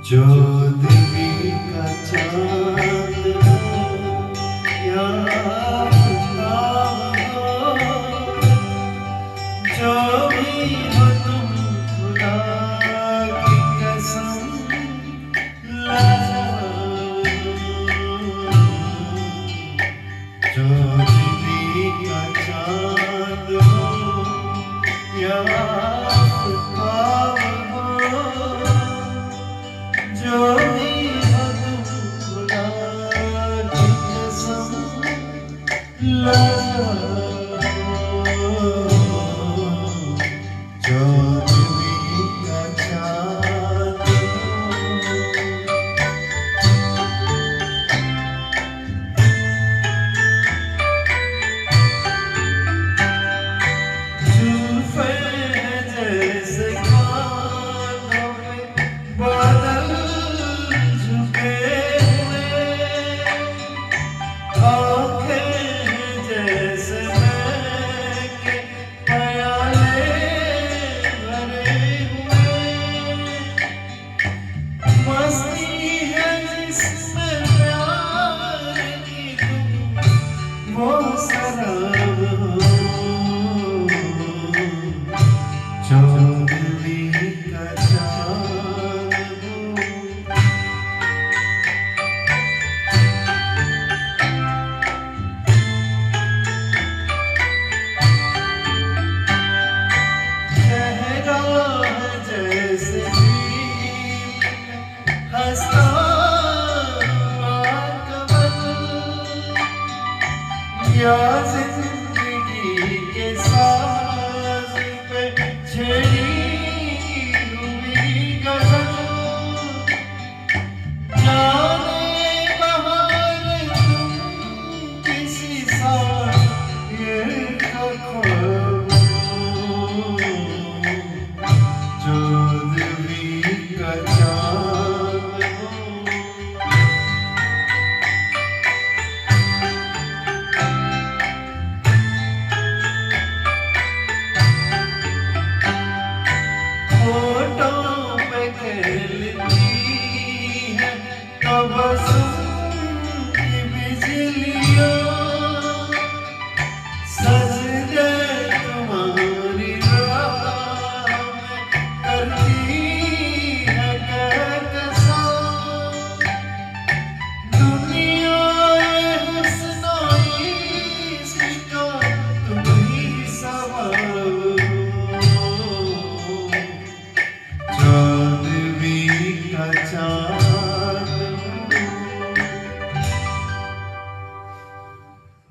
जो दिल्ली का चांद हो या आफ्ताब हो, जो भी हो तुम खुदा की कसम लाजवाब हो। जो दिल्ली का चांद हो या आफ्ताब हो, जो भी हो तुम खुदा की कसम लाजवाब हो। जो दिल्ली का चांद हो। जुल्फे जैसे कानों पे बादल झुके हुए, आँखें जैसे महके प्याले भरे हुए, मस्ती है जिसमें प्यार की तुम वो शराब हो। जो दिल्ली का चांद हो। चेहरा है जैसे दीप हंसता कमल, या